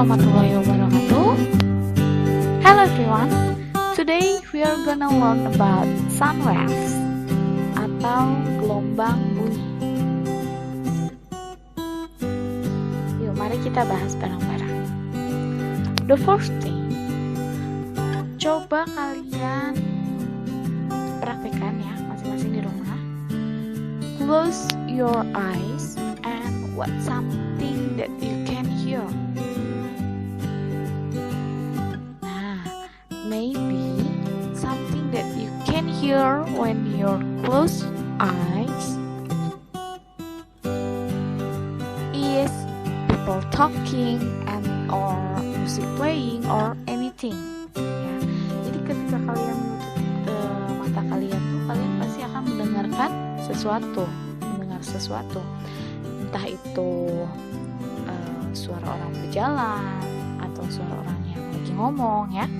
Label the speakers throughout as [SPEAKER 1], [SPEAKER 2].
[SPEAKER 1] warahmatullahi wabarakatuh. Hello everyone. Today we are gonna learn about sound waves atau gelombang bunyi. Yuk, mari kita bahas bareng-bareng. The first thing, coba kalian praktekkan ya masing-masing di rumah. Close your eyes and what something that you can hear. Maybe something that you can hear when you close eyes is people talking and or music playing or anything. Ya. Jadi ketika kalian menutup mata kalian tuh, kalian pasti akan mendengar sesuatu. Entah itu suara orang berjalan atau suara orang yang lagi ngomong ya.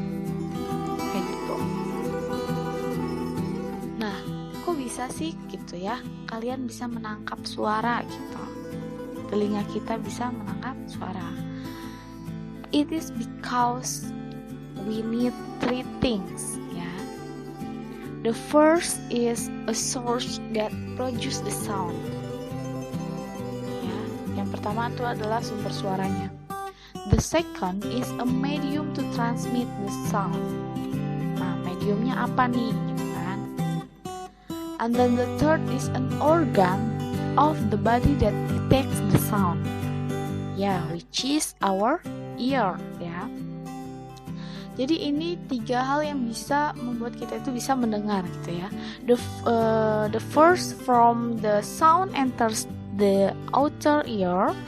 [SPEAKER 1] Kayak gitu. Nah, kok bisa sih gitu ya? Kalian bisa menangkap suara gitu. Telinga kita bisa menangkap suara. It is because we need three things ya. The first is a source that produce the sound. Ya, yang pertama itu adalah sumber suaranya. The second is a medium to transmit the sound. Nah, mediumnya apa nih, gitu kan? And then the third is an organ of the body that detects the sound. Ya, which is our ear, ya. Jadi ini tiga hal yang bisa membuat kita itu bisa mendengar, gitu ya. The first from the sound enters the outer ears,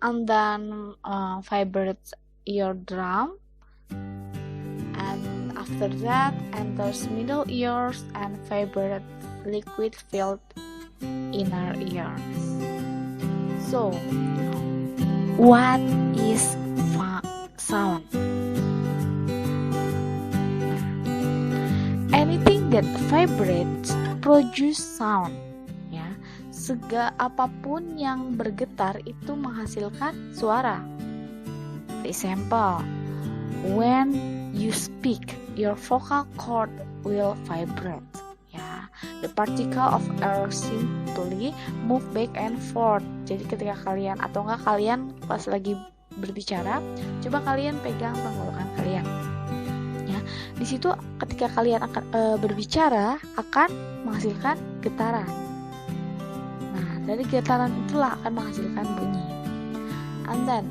[SPEAKER 1] and then vibrates eardrum. After that enters middle ears and vibrate liquid filled inner ears. So, what is sound? Anything that vibrates produce sound. Ya, apapun yang bergetar itu menghasilkan suara. For example, when you speak, your vocal cord will vibrate. Ya, the particle of air simply move back and forth. Jadi ketika kalian atau enggak kalian pas lagi berbicara, coba kalian pegang tenggorokan kalian. Ya, di situ ketika kalian akan berbicara akan menghasilkan getaran. Nah, dari getaran itulah akan menghasilkan bunyi. And then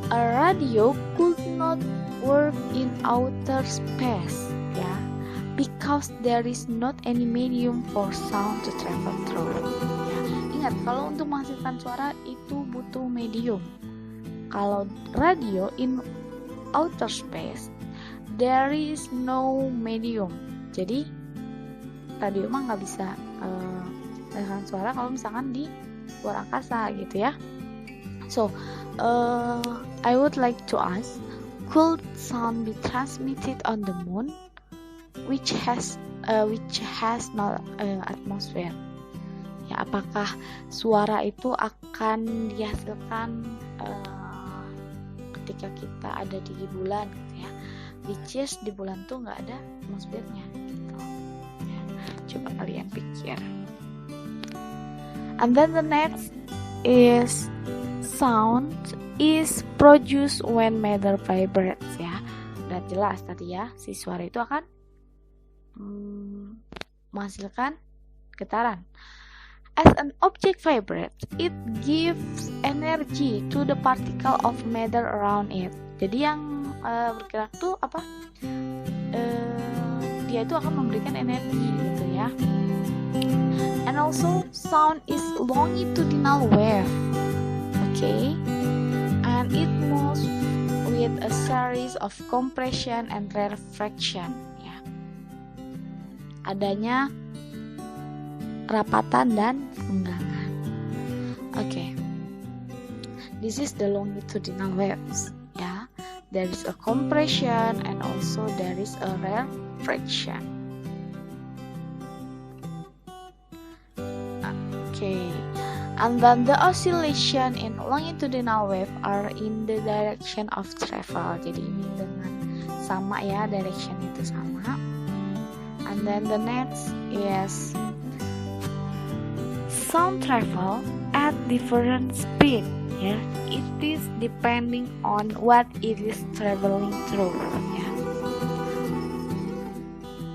[SPEAKER 1] a radio could not work in outer space, ya, because there is not any medium for sound to travel through. Ya, ingat kalau untuk menghasilkan suara itu butuh medium. Kalau radio in outer space, there is no medium. Jadi radio mah nggak bisa menghasilkan suara kalau misalkan di luar angkasa gitu ya. So, I would like to ask, could sound be transmitted on the moon, which has no atmosphere? Ya, apakah suara itu akan dihasilkan ketika kita ada di bulan, gitu ya? Which is di bulan tuh nggak ada atmosfernya, gitu. Ya, coba kalian pikir. And then the next is sound is produced when matter vibrates, ya. Udah jelas tadi ya, si suara itu akan menghasilkan getaran. As an object vibrates, it gives energy to the particle of matter around it. Jadi yang bergerak tuh apa? Dia itu akan memberikan energi gitu ya. And also sound is longitudinal wave. Okay, and it moves with a series of compression and rarefaction. Ya, adanya rapatan dan renggangan. Okay, this is the longitudinal waves. Ya, there is a compression and also there is a rarefaction. Okay. And then the oscillation in longitudinal wave are in the direction of travel. Jadi ini dengan sama ya, direction itu sama. And then the next is sound travel at different speed. Ya, it is depending on what it is traveling through. Ya.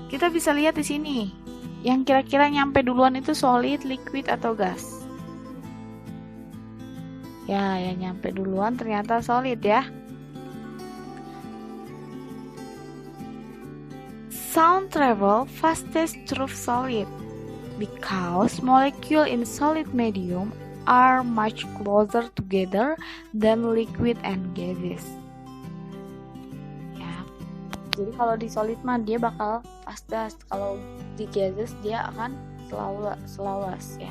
[SPEAKER 1] Kita bisa lihat di sini, yang kira-kira nyampe duluan itu solid, liquid atau gas. Ya, yang nyampe duluan ternyata solid ya. Sound travel fastest through solid because molecules in solid medium are much closer together than liquid and gases. Ya. Jadi kalau di solid mah dia bakal fastest, kalau di gases dia akan slowest ya.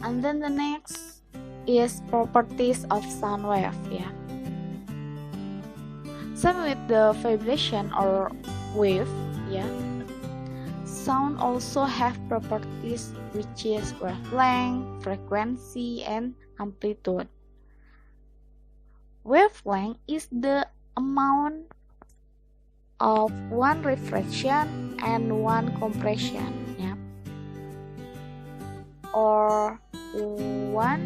[SPEAKER 1] And then the next is properties of sound wave ya. Same with the vibration or wave ya. Sound also have properties which is wavelength, frequency, and amplitude. Wavelength is the amount of one refraction and one compression ya. Or one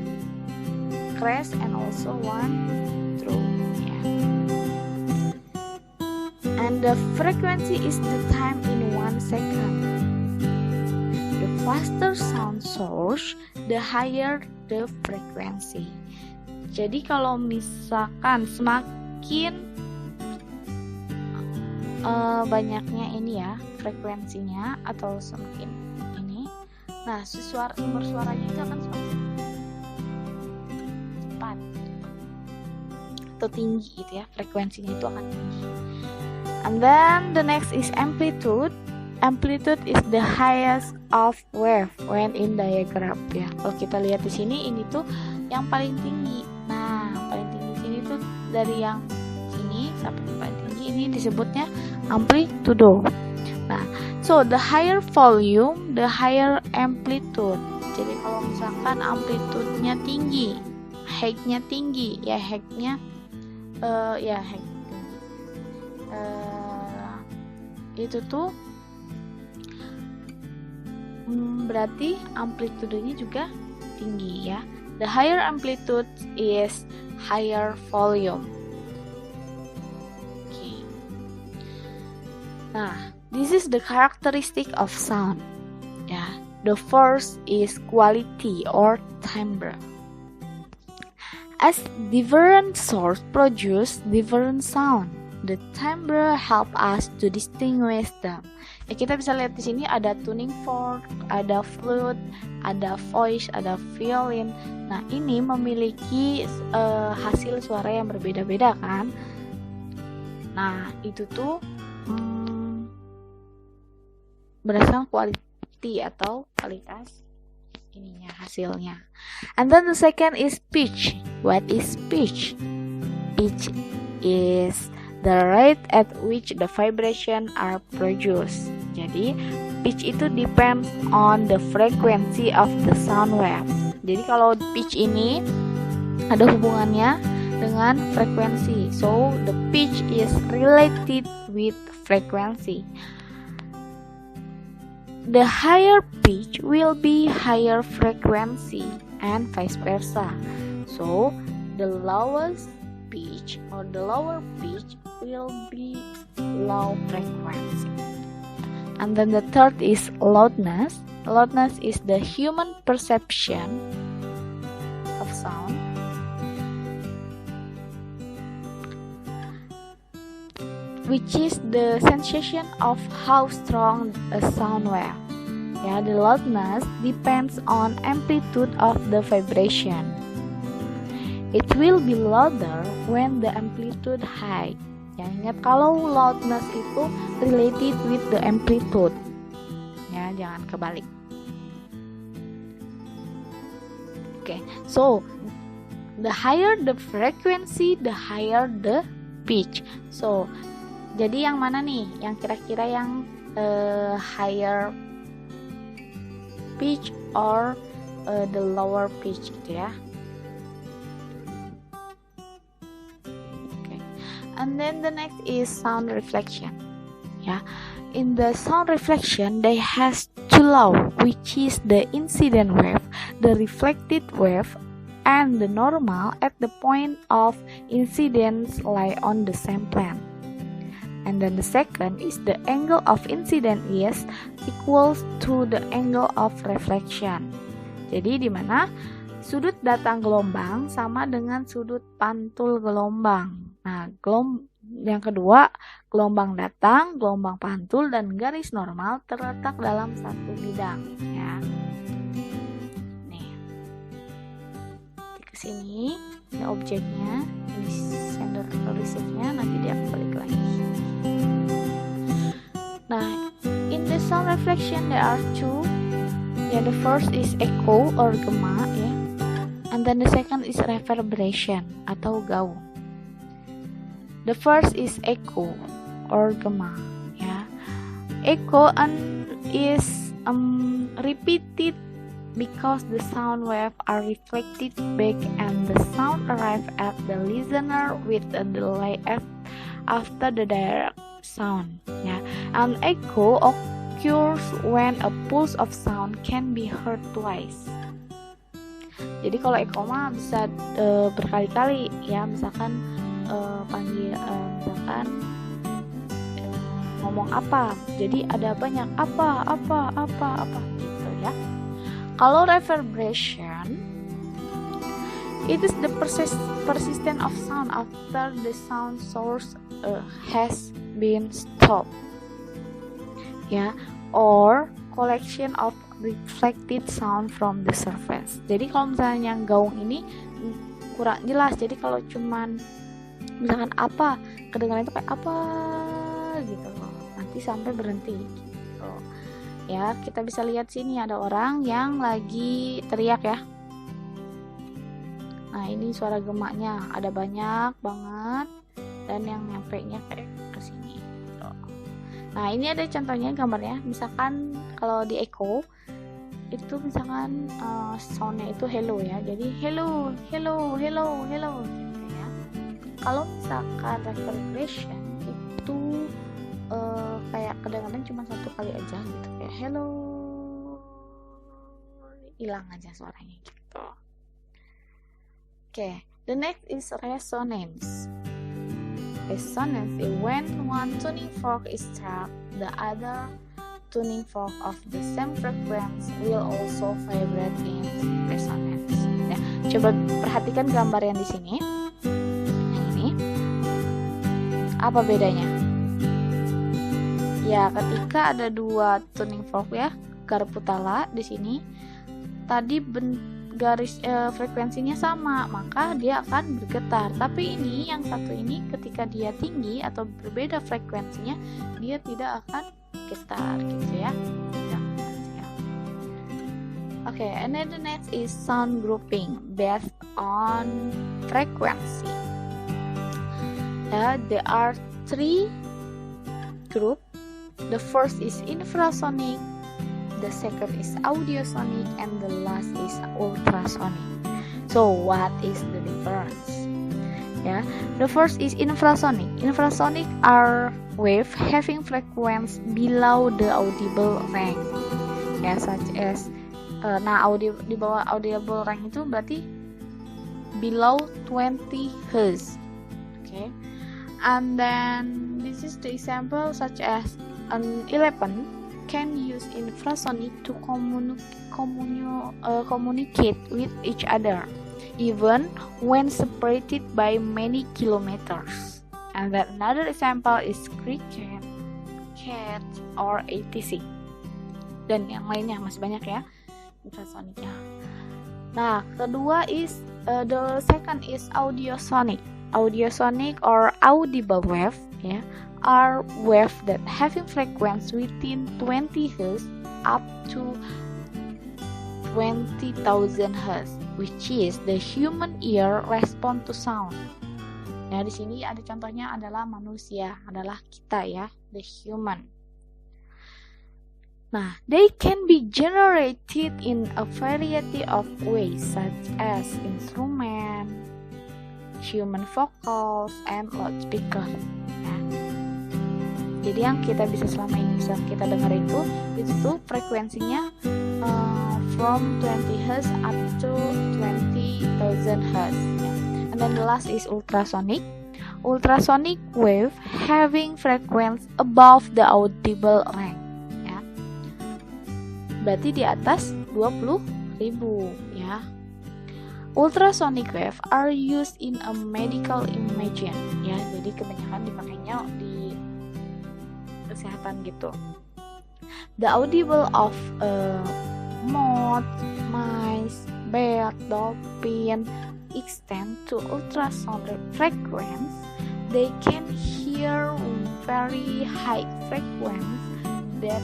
[SPEAKER 1] crest and also one through ya. And the frequency is the time in 1 second. The faster sound source, the higher the frequency. Jadi kalau misalkan semakin banyaknya ini ya frekuensinya atau semakin ini, nah sumber suaranya itu akan semakin cepat atau tinggi gitu ya, frekuensinya itu akan tinggi. And then the next is amplitude. Amplitude is the highest of wave when in diagram ya. Kalau kita lihat di sini, ini tuh yang paling tinggi. Nah, paling tinggi sini tuh dari yang sini sampai yang paling tinggi ini disebutnya amplitudo. Nah, so the higher volume, the higher amplitude. Jadi kalau misalkan amplitudenya tinggi, height-nya tinggi, ya height-nya height itu tuh berarti amplitudenya juga tinggi ya. The higher amplitude is higher volume. Okay. Nah, this is the characteristic of sound. Ya, the first is quality or timbre. As different source produce different sound, the timbre help us to distinguish them. Ya, kita bisa lihat di sini ada tuning fork, ada flute, ada voice, ada violin. Nah, ini memiliki hasil suara yang berbeda-beda kan. Nah, itu tuh berdasarkan quality atau kualitas ininya hasilnya. And then the second is pitch. What is pitch? Pitch is the rate at which the vibration are produced. Jadi pitch itu depends on the frequency of the sound wave. Jadi kalau pitch ini ada hubungannya dengan frekuensi. So the pitch is related with frequency. The higher pitch will be higher frequency and vice versa. So the lowest pitch or the lower pitch will be low frequency. And then the third is loudness. Loudness is the human perception of sound. Which is the sensation of how strong a sound wave. Yeah, the loudness depends on amplitude of the vibration. It will be louder when the amplitude high. Ya, ingat kalau loudness itu related with the amplitude. Ya, jangan kebalik. Okay, so the higher the frequency, the higher the pitch. So, jadi yang mana nih? Yang kira-kira yang higher pitch or the lower pitch gitu ya. Okay. And then the next is sound reflection. Ya. In the sound reflection, they has two law, which is the incident wave, the reflected wave, and the normal at the point of incidence lie on the same plane. And then the second is the angle of incident is equals to the angle of reflection. Jadi di mana sudut datang gelombang sama dengan sudut pantul gelombang. Nah, yang kedua, gelombang datang, gelombang pantul, dan garis normal terletak dalam satu bidang. Ya. Nih, ke sini, ini objeknya, ini sender receive-nya, nanti dia balik lagi. Nah, in the sound reflection there are two. Ya, the first is echo or gema, ya, and then the second is reverberation atau gaung. The first is echo or gema, ya. Echo is repeated because the sound waves are reflected back and the sound arrive at the listener with a delay after the direct sound. Ya. An echo occurs when a pulse of sound can be heard twice. Jadi kalau echo mah bisa berkali-kali, ya, misalkan misalkan ngomong apa, jadi ada banyak apa gitu ya. Kalau reverberation, it is the persistence of sound after the sound source has been stopped, ya, or collection of reflected sound from the surface. Jadi kalau misalnya yang gaung ini kurang jelas, jadi kalau cuman misalkan apa, kedengaran itu kayak apa gitu loh, nanti sampai berhenti gitu. Ya, kita bisa lihat sini ada orang yang lagi teriak ya. Nah, ini suara gemaknya ada banyak banget dan yang nyampe-nya kayak ke sini gitu. Nah, ini ada contohnya gambarnya. Misalkan kalau di echo itu misalkan soundnya itu hello ya. Jadi hello gitu ya. Kalau misalkan reverberation itu kayak kedengaran cuma satu kali aja gitu, kayak hello, hilang aja suaranya gitu. Okay, the next is resonance. Resonance is when one tuning fork is struck, the other tuning fork of the same frequency will also vibrate in resonance. Ya, coba perhatikan gambar yang di sini. Yang ini, apa bedanya? Ya, ketika ada dua tuning fork ya, garpu tala di sini, tadi garis frekuensinya sama, maka dia akan bergetar. Tapi ini yang satu ini ketika dia tinggi atau berbeda frekuensinya, dia tidak akan getar gitu ya. Okay, and then the next is sound grouping based on frequency. There are three groups. The first is infrasonic, the second is audiosonic, and the last is ultrasonic. So what is the difference? Yeah, the first is infrasonic. Infrasonic are wave having frequency below the audible range. Ya, such as di bawah audible range itu berarti below 20 Hz. Okay. And then this is the example such as an elephant can use infrasonic to communicate with each other, even when separated by many kilometers. And then another example is cricket, cat, or ATC. Dan yang lainnya masih banyak ya infrasonicnya. Nah, kedua is the second is audiosonic. Audiosonic or audible wave, ya, are wave that having frequency within 20 Hz up to 20,000 Hz, which is the human ear respond to sound. Nah, di sini ada contohnya adalah manusia, adalah kita ya, the human. Nah, they can be generated in a variety of ways such as instrument, human vocals, and loudspeaker. Ya. Jadi yang kita bisa selama ini bisa kita dengar itu tuh frekuensinya from 20 Hz up to 20,000 Hz. Ya. And then the last is ultrasonic. Ultrasonic wave having frequency above the audible range. Berarti di atas 20.000 ya. Ultrasonic wave are used in a medical imaging ya. Jadi kebanyakan dipakainya di kesehatan gitu. The audible of moth, mice, bear, dolphin extend to ultrasonic frequency. They can hear very high frequency that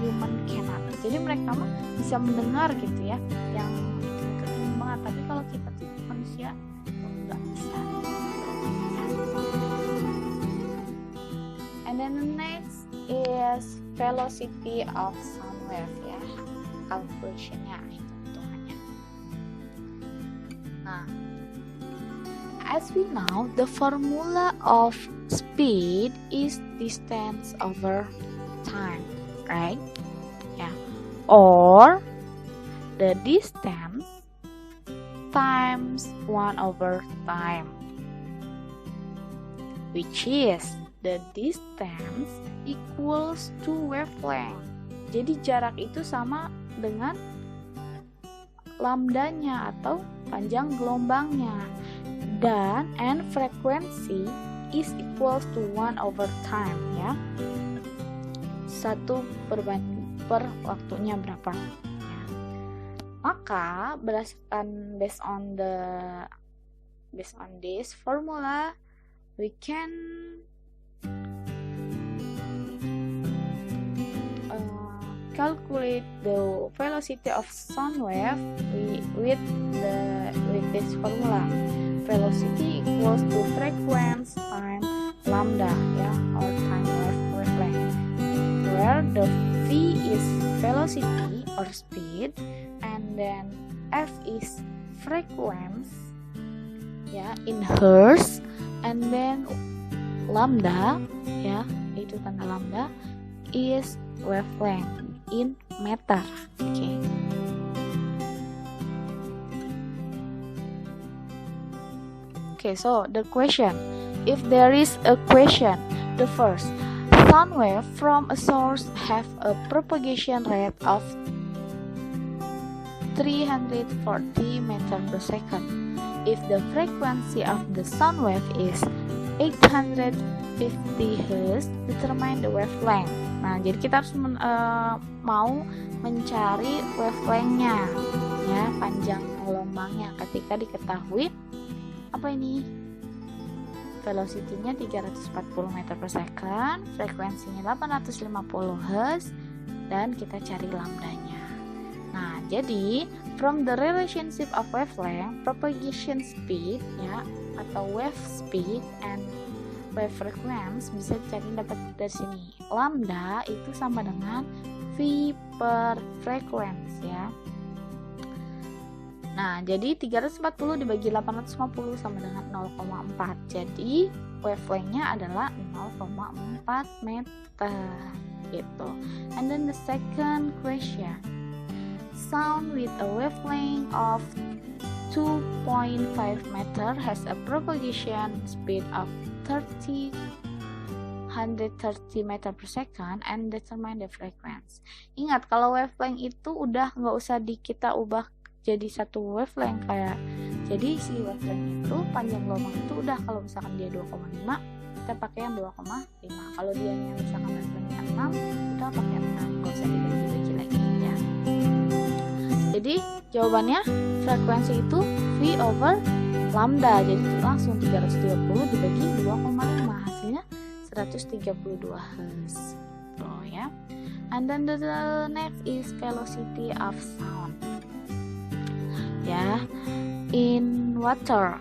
[SPEAKER 1] human cannot. Jadi mereka mah bisa mendengar gitu ya, yang keren banget. Tapi kalau kita tuh manusia nggak bisa. And then the next is velocity of sound wave ya, calculationnya hitungannya. Nah, as we know, the formula of speed is distance over time, right? Yeah. Or the distance times 1/time, which is the distance equals to wavelength. Jadi jarak itu sama dengan lambdanya atau panjang gelombangnya, dan frekuensi is equals to 1/time ya. 1 per waktunya berapa ya. Maka berdasarkan based on this formula we can calculate the velocity of sound wave with this formula. Velocity equals to frequency times lambda ya, or time wavelength, where the V is velocity or speed, and then F is frequency ya in hertz, and then lambda ya, itu tanda lambda, is wavelength in meter. Okay, so the question, if there is a question, the first, sound wave from a source have a propagation rate of 340 meter per second. If the frequency of the sound wave is 850 Hz, determine the wavelength. Nah, jadi kita harus mau mencari wavelengthnya ya, panjang gelombangnya. Ketika diketahui apa ini? Velocity-nya 340 meter per second, frekuensinya 850 Hz, dan kita cari lambdanya. Nah, jadi from the relationship of wavelength, propagation speed ya, atau wave speed and wave frequency bisa dicari dapat dari sini. Lambda itu sama dengan V per frequency ya. Nah, jadi 340 dibagi 850 sama dengan 0,4. Jadi wavelength-nya adalah 0,4 meter gitu. And then the second question. Sound with a wavelength of 2.5 meter has a propagation speed of 130 meter per second and determine the frequency. Ingat, kalau wavelength itu udah nggak usah kita ubah jadi satu wavelength kayak, jadi si wavelength itu panjang gelombang itu udah, kalau misalkan dia 2,5 kita pakai yang 2,5. Kalau dia yang misalkan wavelengthnya 6 kita pakai 6, nggak usah dibagi-bagi lagi ya. Jadi jawabannya frekuensi itu V over lambda, jadi langsung 330 dibagi 2,5, hasilnya 132 Hz. Oh ya. And then the next is velocity of sound. Ya, in water.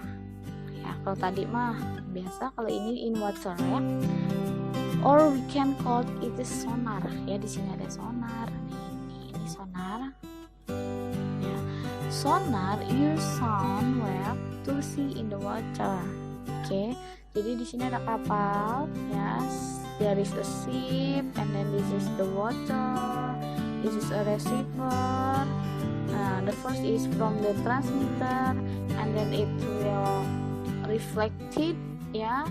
[SPEAKER 1] Ya, kalau tadi mah biasa, kalau ini in water ya. Or we can call it sonar. Ya, di sini ada sonar. sonar use sound wave to see in the water. Oke, jadi di sini ada kapal, yes, there is a ship, and then this is the water, this is a receiver. The first is from the transmitter, and then it will reflected the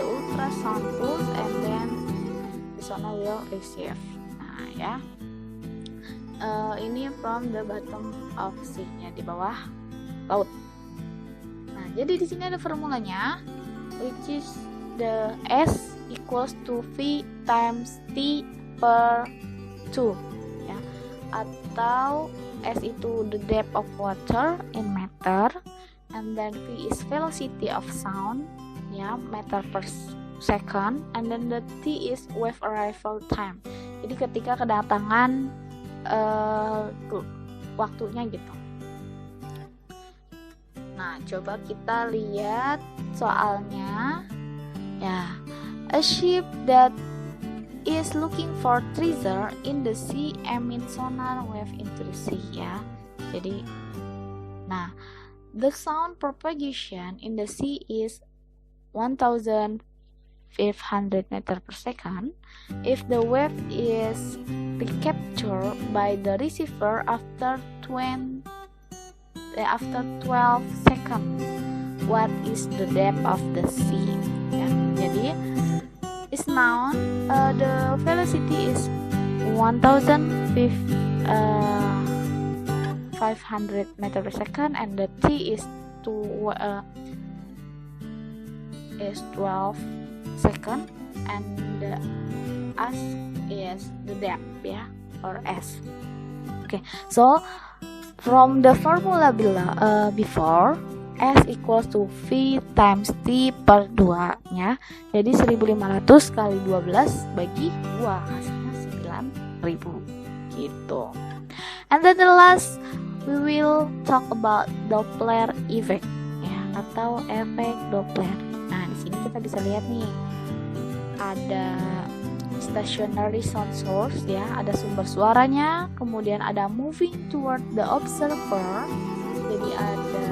[SPEAKER 1] ultrasound pulse, and then the sonar will receive. Nah ya, ini from the bottom of sea, ya, di bawah laut. Nah, jadi di sini ada formulanya, which is the S equals to V times T per 2, ya, atau S itu the depth of water in meter, and then V is velocity of sound, ya, meter per second, and then the T is wave arrival time. Jadi ketika kedatangan waktunya gitu. Nah, coba kita lihat soalnya. Ya, a ship that is looking for treasure in the sea emits sonar wave into the sea, ya. Jadi, nah, the sound propagation in the sea is 1500 meter per second if the wave is recaptured by the receiver after 12 seconds. What is the depth of the sea? Ya, jadi is now the velocity is 1500 meter per second, and the T is 12 second, and the S is the depth, ya, or S. Okay, so from the formula before, S equals to V times T per 2, ya. Jadi 1500 kali 12 bagi 2, hasilnya 9000 gitu. And then the last, we will talk about Doppler effect, ya, atau efek Doppler. Nah, di sini kita bisa lihat nih, ada stationary sound source, ya, ada sumber suaranya, kemudian ada moving toward the observer. Jadi ada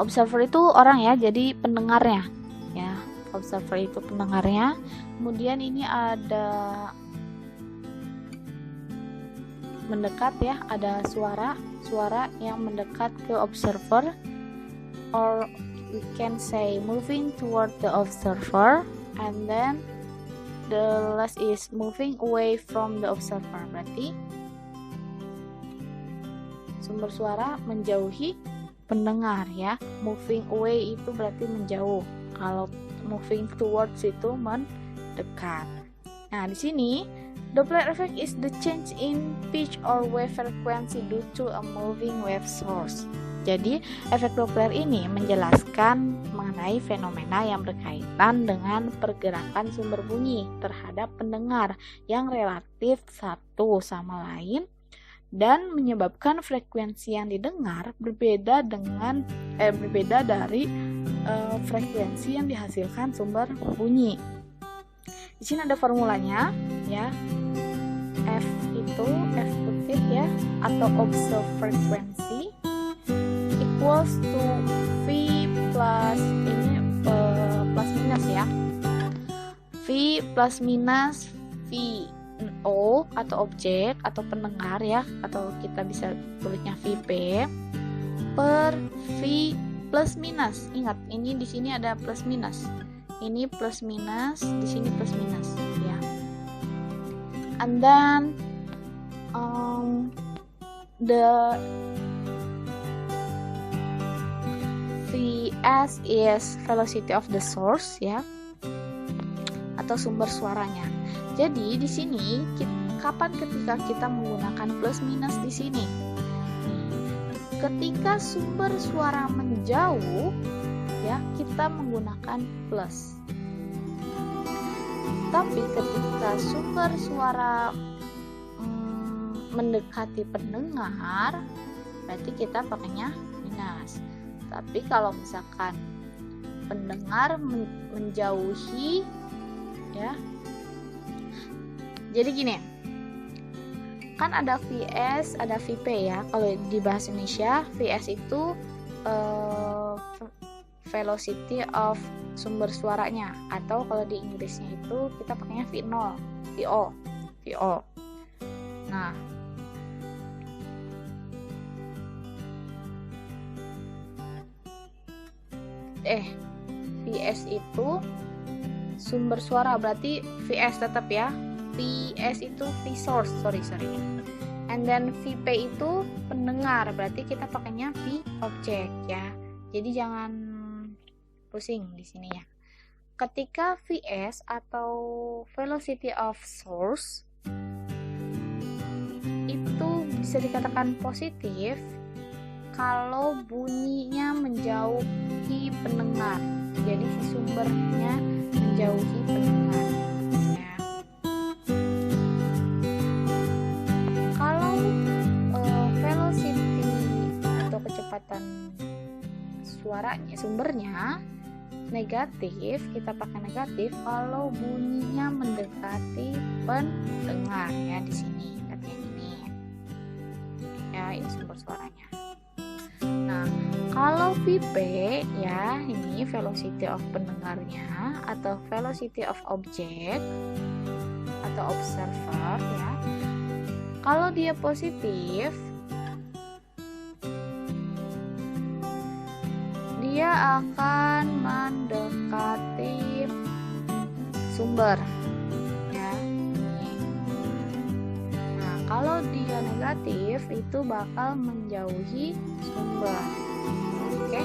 [SPEAKER 1] observer itu orang, ya, jadi pendengarnya, ya, observer itu pendengarnya. Kemudian ini ada mendekat, ya, ada suara yang mendekat ke observer, or we can say moving toward the observer, and then the last is moving away from the observer. Berarti sumber suara menjauhi pendengar, ya. Moving away itu berarti menjauh. Kalau moving towards itu mendekat. Nah, di sini Doppler effect is the change in pitch or wave frequency due to a moving wave source. Jadi, efek Doppler ini menjelaskan mengenai fenomena yang berkaitan dengan pergerakan sumber bunyi terhadap pendengar yang relatif satu sama lain, dan menyebabkan frekuensi yang didengar berbeda dari frekuensi yang dihasilkan sumber bunyi. Di sini ada formulanya, ya. F kutip, ya, atau observed frequency equals to V plus ini plus minus, ya. V plus minus V O atau objek atau pendengar, ya, atau kita bisa tulisnya VP per V plus minus. Ingat, ini di sini ada plus minus. Ini plus minus, di sini plus minus, ya. And then the Vs is velocity of the source, ya, atau sumber suaranya. Jadi di sini kapan ketika kita menggunakan plus minus di sini? Ketika sumber suara menjauh, ya, kita menggunakan plus. Tapi ketika sumber suara mendekati pendengar, berarti kita pakainya minus. Tapi kalau misalkan pendengar menjauhi, ya, jadi gini, kan ada VS, ada VP ya. Kalau di bahasa Indonesia, VS itu velocity of sumber suaranya, atau kalau di Inggrisnya itu kita pakainya VO. Nah, VS itu sumber suara, berarti VS tetap ya. VS itu V-source, sorry. And then VP itu pendengar, berarti kita pakainya V-object ya. Jadi jangan pusing di sini ya. Ketika VS atau velocity of source itu bisa dikatakan positif kalau bunyinya menjauhi pendengar. Jadi si sumbernya menjauhi pendengar ya. Kalau velocity atau kecepatan suaranya, sumbernya negatif, kita pakai negatif kalau bunyinya mendekati pendengar ya. Di sini lihat yang ini ya, ini sumber suaranya. Nah, kalau VP ya, ini velocity of pendengarnya atau velocity of object atau observer ya. Kalau dia positif, dia akan mendekati sumber ya. Nah, kalau dia negatif itu bakal menjauhi sumber. Oke,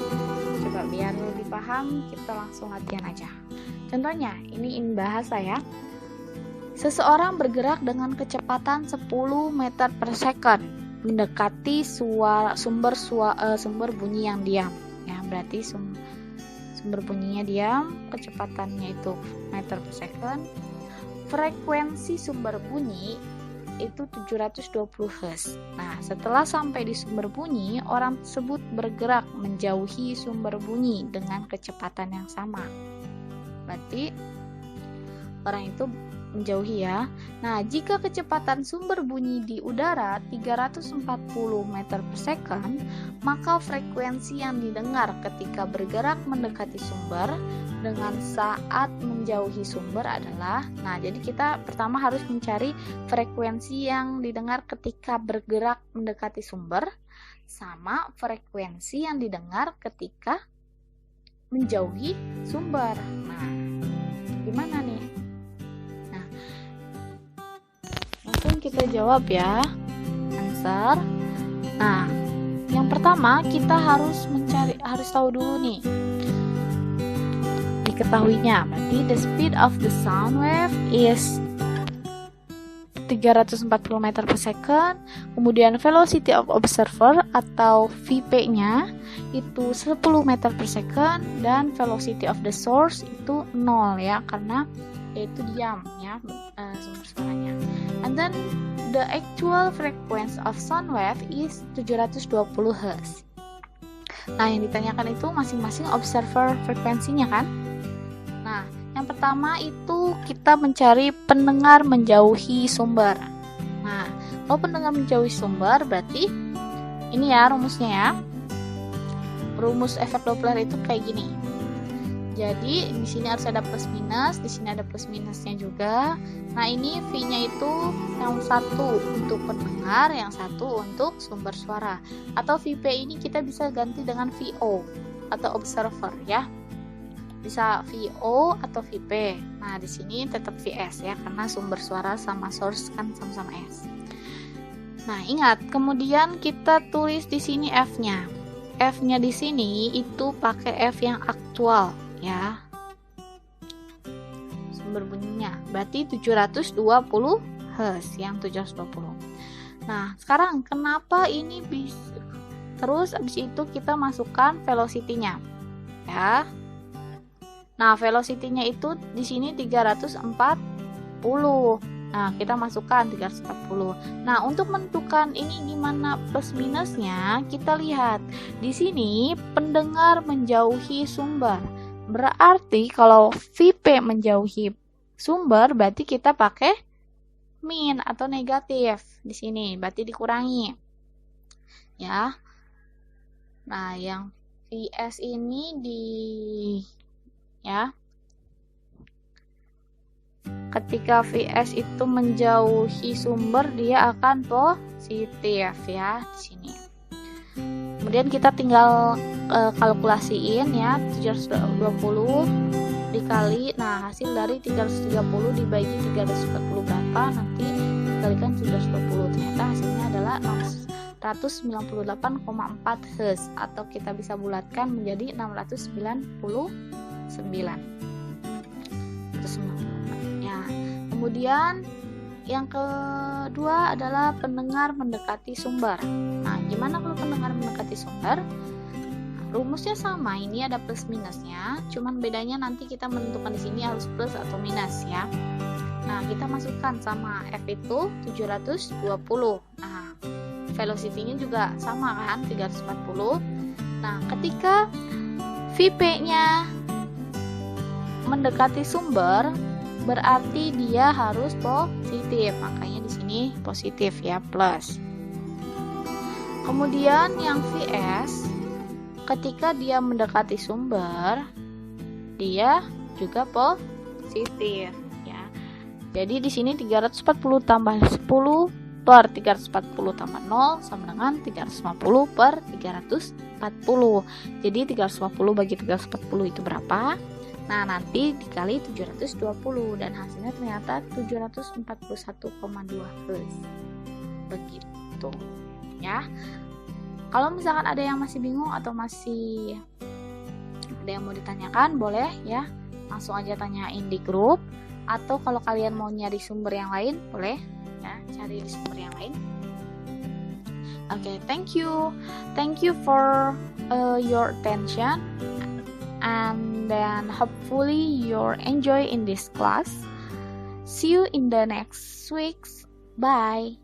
[SPEAKER 1] coba biar lebih paham kita langsung latihan aja. Contohnya, ini bahasa ya. Seseorang bergerak dengan kecepatan 10 meter per second mendekati sumber bunyi yang diam. Ya, berarti sumber bunyinya diam, kecepatannya itu meter per second. Frekuensi sumber bunyi itu 720 Hz. Nah, setelah sampai di sumber bunyi, orang tersebut bergerak menjauhi sumber bunyi dengan kecepatan yang sama. Berarti orang itu menjauhi ya. Nah, jika kecepatan sumber bunyi di udara 340 meter per second, maka frekuensi yang didengar ketika bergerak mendekati sumber dengan saat menjauhi sumber adalah, nah jadi kita pertama harus mencari frekuensi yang didengar ketika bergerak mendekati sumber sama frekuensi yang didengar ketika menjauhi sumber. Nah, gimana nih? Kita jawab ya, answer. Nah, yang pertama kita harus tahu dulu nih, diketahuinya. Berarti the speed of the sound wave is 340 meter per second. Kemudian velocity of observer atau VP-nya itu 10 meter per second, dan velocity of the source itu 0 ya, karena yaitu diam ya sumber suaranya. And then the actual frequency of sound wave is 720 Hz. Nah, yang ditanyakan itu masing-masing observer frekuensinya kan. Nah, yang pertama itu kita mencari pendengar menjauhi sumber. Nah, kalau pendengar menjauhi sumber berarti ini ya rumusnya ya. Rumus efek Doppler itu kayak gini. Jadi di sini harus ada plus minus, di sini ada plus minusnya juga. Nah, ini V-nya itu yang satu untuk pendengar, yang satu untuk sumber suara. Atau VP ini kita bisa ganti dengan VO atau observer ya. Bisa VO atau VP. Nah, di sini tetap VS ya, karena sumber suara sama source kan sama-sama S. Nah, ingat, kemudian kita tulis di sini F-nya. F-nya di sini itu pakai F yang aktual ya, sumber bunyinya berarti 720 Hz, yang 720. Nah, sekarang kenapa ini bisa terus abis itu kita masukkan velocity-nya ya. Nah, velocity-nya itu di sini 340. Nah, kita masukkan 340. Nah, untuk menentukan ini gimana plus minusnya, kita lihat di sini pendengar menjauhi sumber. Berarti kalau VP menjauhi sumber berarti kita pakai min atau negatif di sini, berarti dikurangi. Ya. Nah, yang Vs ini ketika Vs itu menjauhi sumber, dia akan positif ya di sini. Kemudian kita tinggal kalkulasiin ya, 720 dikali, nah hasil dari 330 dibagi 340 berapa, nanti dikalikan 720, ternyata hasilnya adalah 698,4 Hz, atau kita bisa bulatkan menjadi 699. Ya. Kemudian yang kedua adalah pendengar mendekati sumber. Nah, gimana kalau pendengar mendekati sumber? Rumusnya sama, ini ada plus minusnya, cuman bedanya nanti kita menentukan di sini harus plus atau minus ya. Nah, kita masukkan sama F itu 720. Nah, velocity-nya juga sama kan, 340. Nah, ketika VP-nya mendekati sumber, berarti dia harus positif. Makanya di sini positif ya, plus. Kemudian yang Vs, ketika dia mendekati sumber, dia juga positif ya. Jadi di sini 340 tambah 10 per 340 tambah 0 sama dengan 350 per 340. Jadi 350 bagi 340 itu berapa? Nah, nanti dikali 720 dan hasilnya ternyata 741,2 Hz. Begitu ya. Kalau misalkan ada yang masih bingung atau masih ada yang mau ditanyakan, boleh ya langsung aja tanyain di grup, atau kalau kalian mau nyari sumber yang lain, boleh ya cari di sumber yang lain. Okay, thank you for your attention, and then hopefully you're enjoy in this class. See you in the next weeks. Bye.